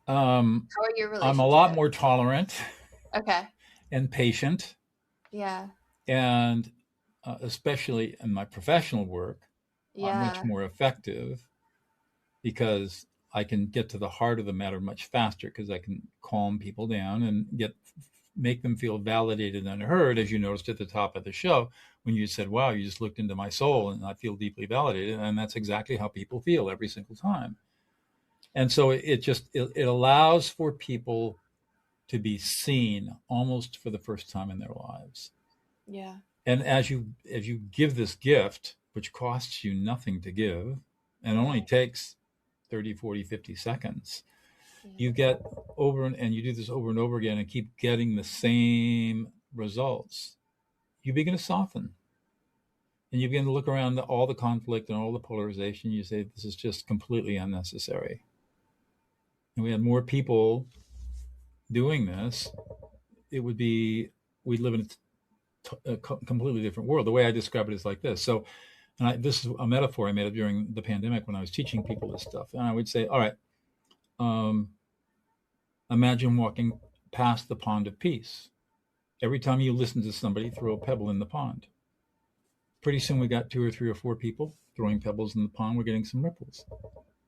S1: How are your
S2: I'm a lot
S1: relationships?
S2: more tolerant
S1: Okay.
S2: and patient,
S1: Yeah.
S2: and especially in my professional work, I'm much
S1: Yeah.
S2: more effective because I can get to the heart of the matter much faster because I can calm people down and make them feel validated and heard, as you noticed at the top of the show when you said, wow, you just looked into my soul and I feel deeply validated. And that's exactly how people feel every single time. And so it allows for people to be seen almost for the first time in their lives.
S1: Yeah.
S2: And as you give this gift, which costs you nothing to give and only takes 30, 40, 50 seconds, you get and you do this over and over again and keep getting the same results, you begin to soften. And you begin to look around all the conflict and all the polarization. You say, this is just completely unnecessary. And we had more people doing this, we'd live in a completely different world. The way I describe it is like this. So, this is a metaphor I made up during the pandemic when I was teaching people this stuff. And I would say, all right, imagine walking past the pond of peace. Every time you listen to somebody, throw a pebble in the pond. Pretty soon we got 2 or 3 or 4 people throwing pebbles in the pond. We're getting some ripples.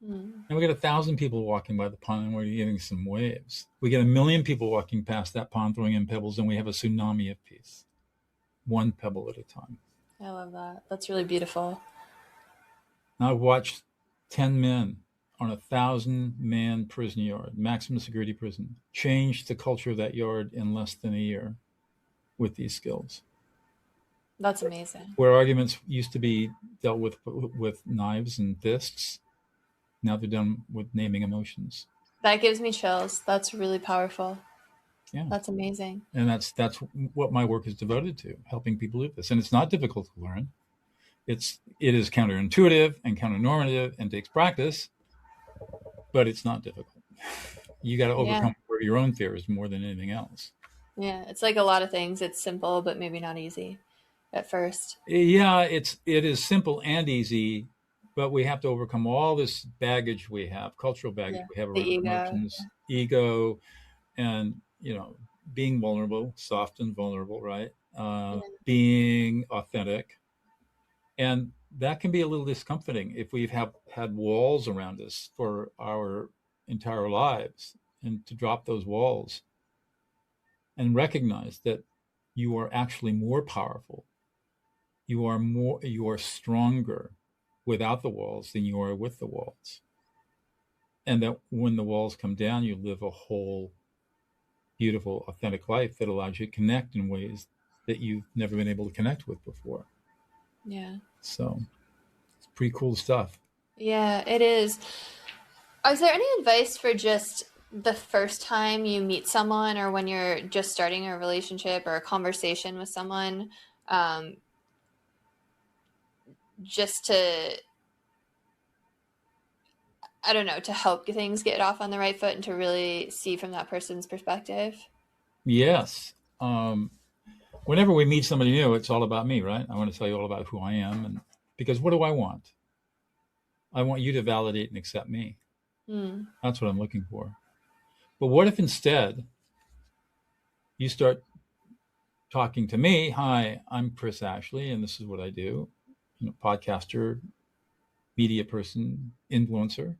S2: And we get 1,000 people walking by the pond and we're getting some waves. We get 1,000,000 people walking past that pond throwing in pebbles and we have a tsunami of peace. One pebble at a time.
S1: I love that. That's really beautiful.
S2: Now I've watched 10 men on a 1,000-man prison yard, maximum security prison, change the culture of that yard in less than a year with these skills.
S1: That's amazing.
S2: Where arguments used to be dealt with knives and fists, now they're done with naming emotions.
S1: That gives me chills. That's really powerful.
S2: Yeah.
S1: That's amazing.
S2: And that's what my work is devoted to, helping people do this. And it's not difficult to learn. It is counterintuitive and counternormative and takes practice, but it's not difficult. You got to overcome your own fears more than anything else.
S1: Yeah, it's like a lot of things. It's simple, but maybe not easy at first.
S2: Yeah, it is simple and easy, but we have to overcome all this baggage we have, cultural baggage we have around emotions, ego, and being vulnerable, soft and vulnerable, right? Being authentic. And that can be a little discomforting if we've had walls around us for our entire lives, and to drop those walls and recognize that you are actually more powerful. You are stronger without the walls than you are with the walls. And that when the walls come down, you live a whole, beautiful, authentic life that allows you to connect in ways that you've never been able to connect with before.
S1: Yeah.
S2: So it's pretty cool stuff.
S1: Yeah, it is. Is there any advice for just the first time you meet someone, or when you're just starting a relationship or a conversation with someone, just to, I don't know, to help things get off on the right foot and to really see from that person's perspective?
S2: Yes. Whenever we meet somebody new, it's all about me, right? I want to tell you all about who I am, and because what do I want? I want you to validate and accept me. That's what I'm looking for. But what if instead you start talking to me, hi, I'm Chris Ashley, and this is what I do. Podcaster, media person, influencer.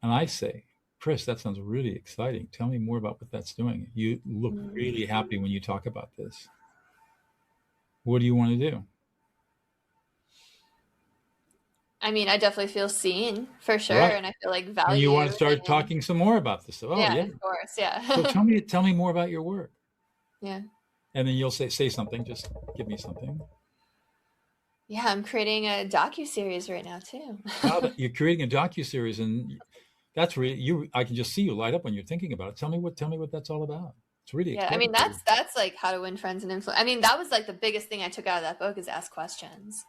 S2: And I say, Chris, that sounds really exciting. Tell me more about what that's doing. You look really happy when you talk about this. What do you want to do?
S1: I mean, I definitely feel seen for sure,
S2: Right.
S1: and I feel like
S2: And you want to
S1: valued.
S2: start
S1: And
S2: talking some more about this. Oh,
S1: yeah,
S2: yeah.
S1: of course, yeah.
S2: So tell me more about your work.
S1: Yeah.
S2: And then you'll say something. Just give me something.
S1: Yeah, I'm creating a docu-series right now too.
S2: Wow, you're creating a docu-series, and that's really you. I can just see you light up when you're thinking about it. Tell me what that's all about. It's really
S1: Yeah, I mean
S2: exciting.
S1: that's like how to win friends and influence. I mean, that was like the biggest thing I took out of that book is ask questions.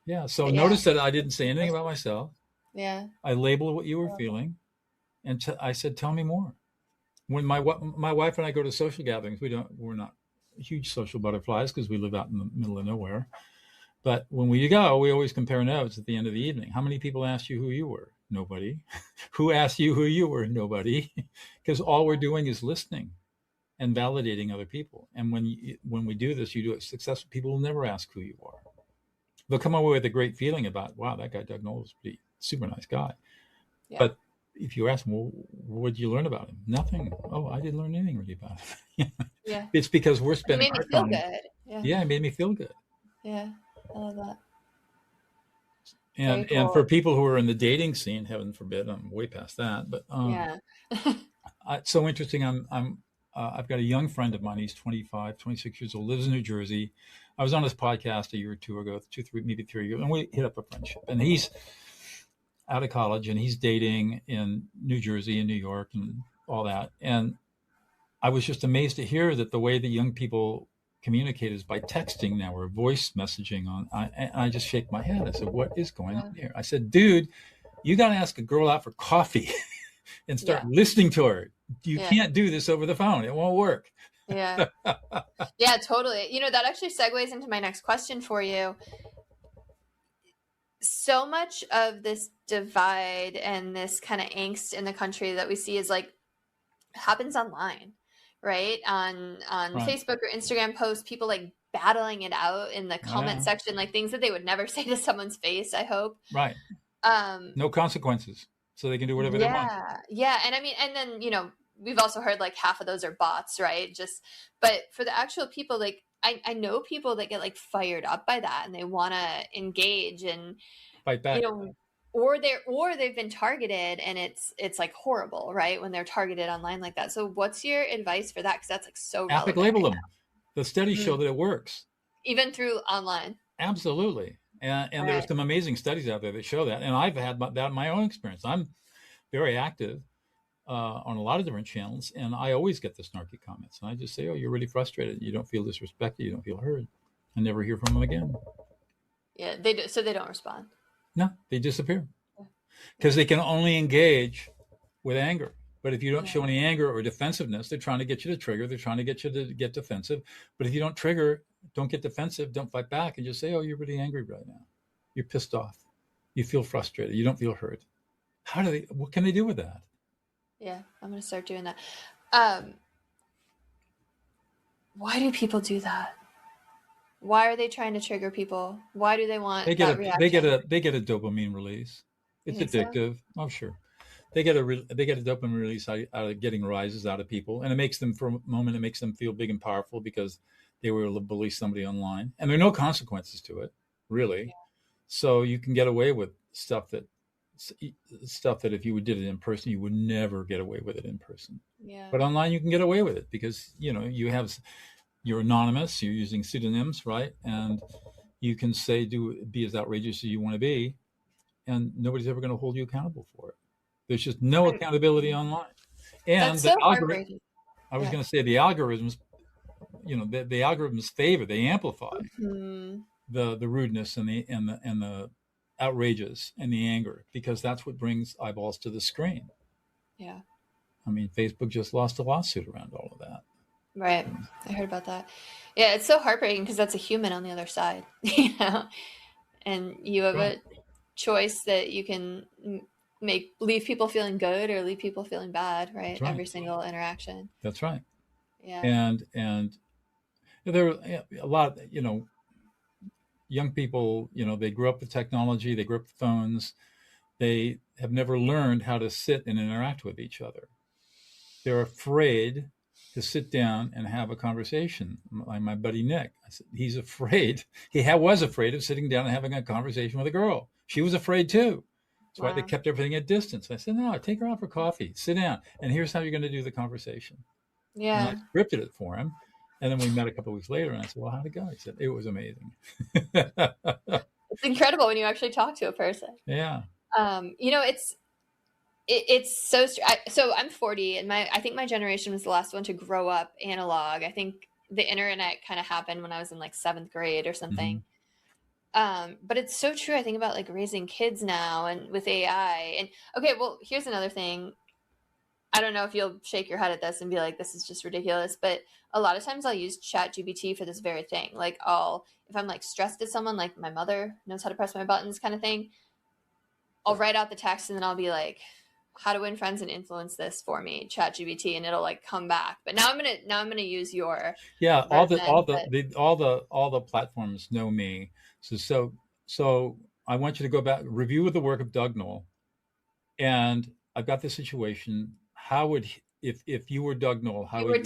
S2: Yeah. So
S1: But yeah,
S2: notice that I didn't say anything about myself.
S1: yeah,
S2: I labeled what you were feeling, and I said, "Tell me more." When my wife and I go to social gatherings, we're not huge social butterflies because we live out in the middle of nowhere. But when we go, we always compare notes at the end of the evening. How many people asked you who you were? Nobody. Who asked you who you were? Nobody. Because all we're doing is listening and validating other people. And when we do this, you do it successful. People will never ask who you are. They'll come away with a great feeling about, wow, that guy Doug Noll is a pretty super nice guy.
S1: yeah.
S2: But if you ask them, well, what did you learn about him? Nothing. Oh, I didn't learn anything really about him.
S1: Yeah.
S2: It's because we're
S1: It
S2: spending
S1: made me
S2: our
S1: feel
S2: time.
S1: good. Yeah.
S2: Yeah, it made me feel good.
S1: Yeah. I love that. Very
S2: And for
S1: cool.
S2: people who are in the dating scene, heaven forbid, I'm way past that. But
S1: Yeah.
S2: it's so interesting. I've got a young friend of mine. He's 25, 26 years old, lives in New Jersey. I was on his podcast a year or two ago, 2, 3, maybe 3 years, and we hit up a friendship. And he's out of college and he's dating in New Jersey and New York and all that. And I was just amazed to hear that the way that young people communicate is by texting now or voice messaging I just shake my head. I said, what is going on here? I said, dude, you got to ask a girl out for coffee and start
S1: Yeah.
S2: listening to her. You
S1: Yeah.
S2: can't do this over the phone. It won't work.
S1: Yeah. Yeah, totally. You know, that actually segues into my next question for you. So much of this divide and this kind of angst in the country that we see is like happens online, right? On
S2: Right.
S1: Facebook or Instagram posts, people like battling it out in the comment
S2: Yeah.
S1: section, like things that they would never say to someone's face, I hope.
S2: Right. No consequences. So they can do whatever they want.
S1: Yeah. And I mean, and then, you know, we've also heard like half of those are bots, right? But for the actual people, like I know people that get like fired up by that and they want to engage and,
S2: Fight back.
S1: you know, or they've been targeted and it's like horrible, right? When they're targeted online like that. So what's your advice for that? Because that's like so
S2: Epic
S1: relevant
S2: label
S1: right
S2: them. The studies show
S1: now.
S2: that it works.
S1: Even through online.
S2: Absolutely. And
S1: Right.
S2: there's some amazing studies out there that show that. And I've had that in my own experience. I'm very active on a lot of different channels, and I always get the snarky comments. And I just say, oh, you're really frustrated. You don't feel disrespected. You don't feel heard. I never hear from them again.
S1: Yeah, they do, so they don't respond.
S2: No, they disappear because they can only engage with anger. But if you don't show any anger or defensiveness, they're trying to get you to trigger. They're trying to get you to get defensive. But if you don't trigger, don't get defensive, don't fight back, and just say, oh, you're really angry right now. You're pissed off. You feel frustrated. You don't feel heard. What can they do with that?
S1: Yeah, I'm going to start doing that. Why do people do that? Why are they trying to trigger people? Why do they want that reaction?
S2: They get a dopamine release. It's addictive.
S1: So?
S2: Oh, sure. They get a dopamine release out of getting rises out of people, and it makes them for a moment. It makes them feel big and powerful because they were able to bully somebody online, and there are no consequences to it, really. Yeah. So you can get away with stuff that if you did it in person, you would never get away with it in person.
S1: Yeah.
S2: But online, you can get away with it because you're anonymous. You're using pseudonyms, right? And you can be as outrageous as you want to be, and nobody's ever going to hold you accountable for it. There's just no accountability online. And
S1: that's so heartbreaking.
S2: I was going to say the algorithms, the algorithms they amplify the rudeness and the outrageous and the anger because that's what brings eyeballs to the screen.
S1: Yeah.
S2: I mean, Facebook just lost a lawsuit around all of that.
S1: Right. I heard about that. Yeah, it's so heartbreaking because that's a human on the other side, and you have a choice that you can leave people feeling good or leave people feeling bad, right? Every single interaction.
S2: That's right.
S1: Yeah.
S2: And There are a lot, young people, they grew up with technology, they grew up with phones, they have never learned how to sit and interact with each other. They're afraid to sit down and have a conversation. My buddy Nick, I said, he's afraid. Was afraid of sitting down and having a conversation with a girl. She was afraid too. That's why they
S1: Wow.
S2: kept everything at distance. I said, no, take her out for coffee, sit down, and here's how you're going to do the conversation. And I
S1: Yeah.
S2: scripted it for him. And then we met a couple of weeks later, and I said, well, how'd it go? He said, it was amazing.
S1: It's incredible when you actually talk to a person.
S2: Yeah.
S1: It's so so I'm 40, and I think my generation was the last one to grow up analog. I think the internet kind of happened when I was in like 7th grade or something. But it's so true. I think about like raising kids now and with AI. And okay, well, here's another thing. I don't know if you'll shake your head at this and be like, this is just ridiculous, but a lot of times I'll use ChatGPT for this very thing. Like if I'm like stressed at someone, like my mother knows how to press my buttons kind of thing, I'll write out the text and then I'll be like, how to win friends and influence this for me, ChatGPT, and it'll like come back. But now I'm gonna use your version.
S2: All the platforms know me. So I want you to go back, review the work of Doug Noll, and I've got this situation. How would if you were Doug Noll,
S1: how would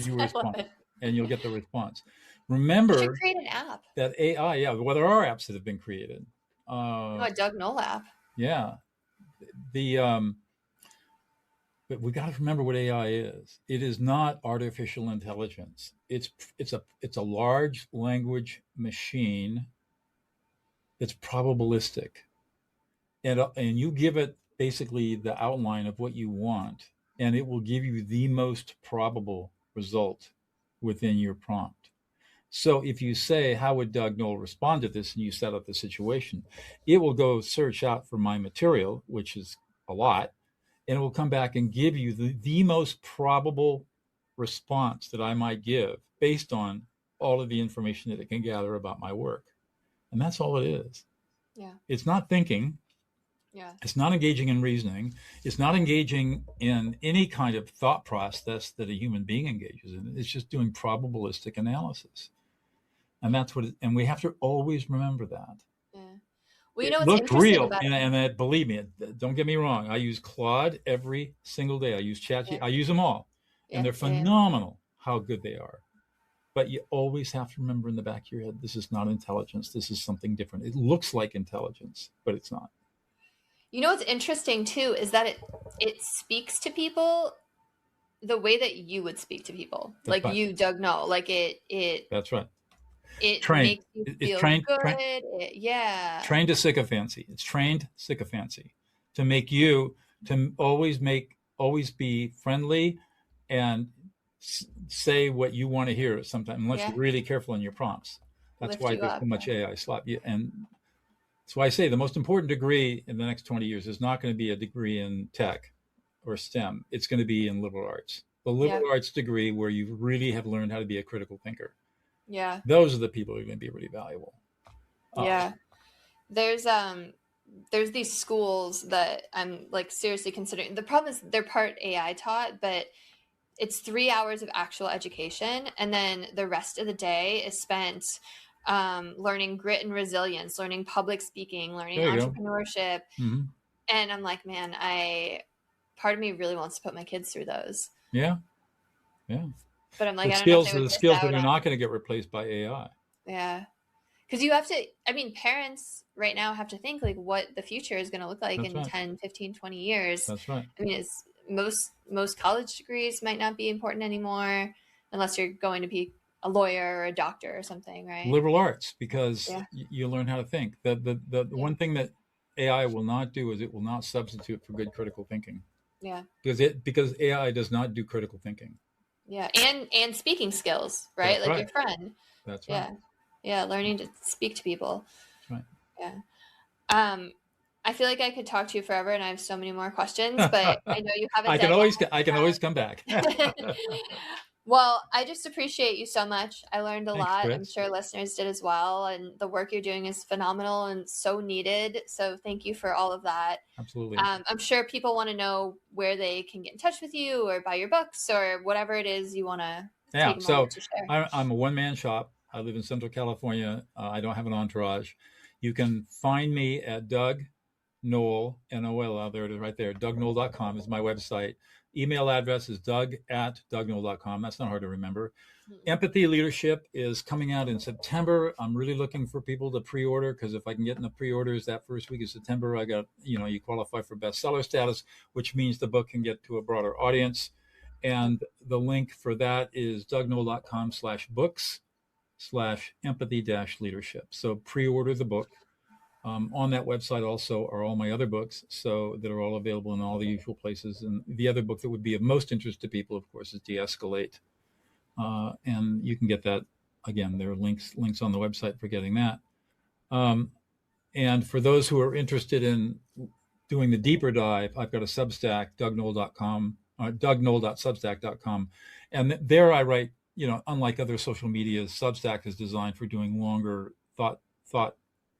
S2: you respond? And you'll get the response.
S1: You
S2: Remember,
S1: should create an app.
S2: that AI, yeah. Well, there are apps that have been created.
S1: A Doug Noll app.
S2: Yeah. But we got to remember what AI is. It is not artificial intelligence. It's a large language machine that's probabilistic, and you give it basically the outline of what you want, and it will give you the most probable result within your prompt. So if you say, how would Doug Noll respond to this, and you set up the situation, it will go search out for my material, which is a lot, and it will come back and give you the most probable response that I might give based on all of the information that it can gather about my work. And that's all it is.
S1: Yeah.
S2: It's not thinking.
S1: Yeah.
S2: It's not engaging in reasoning. It's not engaging in any kind of thought process that a human being engages in. It's just doing probabilistic analysis. And that's what and we have to always remember that.
S1: Yeah. Well,
S2: it looked real, and believe me, don't get me wrong. I use Claude every single day. I use ChatGPT. I use them all, and they're phenomenal how good they are. But you always have to remember in the back of your head, this is not intelligence. This is something different. It looks like intelligence, but it's not.
S1: You know what's interesting too is that it speaks to people the way that you would speak to people, that's like right. You, Doug Noll, like it.
S2: That's right.
S1: It makes you feel good.
S2: Trained to sycophancy. It's trained sycophancy to make you to always be friendly and say what you want to hear sometimes, unless you're really careful in your prompts. That's why there's so much AI slop. And that's why I say the most important degree in the next 20 years is not going to be a degree in tech or STEM. It's going to be in liberal arts. The liberal arts degree where you really have learned how to be a critical thinker.
S1: Yeah.
S2: Those are the people who are going to be really valuable.
S1: Yeah. There's these schools that I'm like seriously considering. The problem is they're part AI taught, but it's 3 hours of actual education. And then the rest of the day is spent learning grit and resilience, learning public speaking, learning entrepreneurship. Mm-hmm. And I'm like, man, part of me really wants to put my kids through those.
S2: Yeah. Yeah.
S1: But I'm like,
S2: the skills that are not going to get replaced by AI.
S1: Yeah. Because you have to, parents right now have to think like what the future is going to look like in 10, 15, 20 years.
S2: That's right.
S1: I mean, most college degrees might not be important anymore unless you're going to be a lawyer or a doctor or something, right?
S2: Liberal arts, because you learn how to think. The one thing that AI will not do is it will not substitute for good critical thinking.
S1: Yeah.
S2: Because AI does not do critical thinking.
S1: Yeah, and speaking skills, right?
S2: That's
S1: like your friend.
S2: That's right.
S1: Yeah, learning to speak to people.
S2: That's right.
S1: Yeah. I feel like I could talk to you forever, and I have so many more questions, but I know you have a
S2: deadline. I can always come back.
S1: Well, I just appreciate you so much. I learned a lot.
S2: Chris.
S1: I'm sure listeners did as well. And the work you're doing is phenomenal and so needed. So thank you for all of that.
S2: Absolutely.
S1: I'm sure people want to know where they can get in touch with you or buy your books or whatever it is you want to take a
S2: So
S1: moment to share.
S2: I'm a one-man shop. I live in Central California. I don't have an entourage. You can find me at Doug Noll, Noll, there it is right there. DougNoll.com is my website. Email address is doug@dougnoll.com. That's not hard to remember. Empathy Leadership is coming out in September. I'm really looking for people to pre-order, because if I can get in the pre-orders that first week of September, I got, you qualify for bestseller status, which means the book can get to a broader audience. And the link for that is dougnoll.com/books/empathy-leadership. So pre-order the book. On that website also are all my other books, so that are all available in all the usual places. And the other book that would be of most interest to people, of course, is De-escalate. And you can get that, again, there are links on the website for getting that. And for those who are interested in doing the deeper dive, I've got a Substack, dougnoll.com, dougnoll.substack.com. And there I write, unlike other social medias, Substack is designed for doing longer thought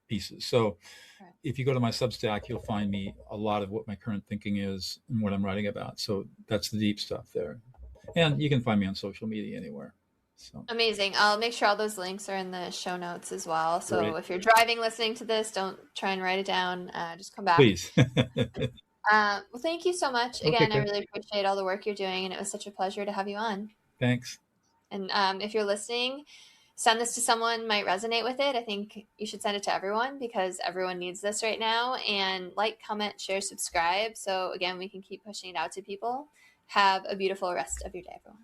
S2: pieces. So if you go to my Substack, you'll find me a lot of what my current thinking is and what I'm writing about. So that's the deep stuff there. And you can find me on social media anywhere. So
S1: amazing. I'll make sure all those links are in the show notes as well. So
S2: great.
S1: if you're driving, listening to this, don't try and write it down. Just come back.
S2: Please.
S1: Well, thank you so much. Again,
S2: Okay,
S1: I really appreciate all the work you're doing, and it was such a pleasure to have you on.
S2: Thanks.
S1: And if you're listening, send this to someone might resonate with it. I think you should send it to everyone, because everyone needs this right now. And like, comment, share, subscribe. So again, we can keep pushing it out to people. Have a beautiful rest of your day, everyone.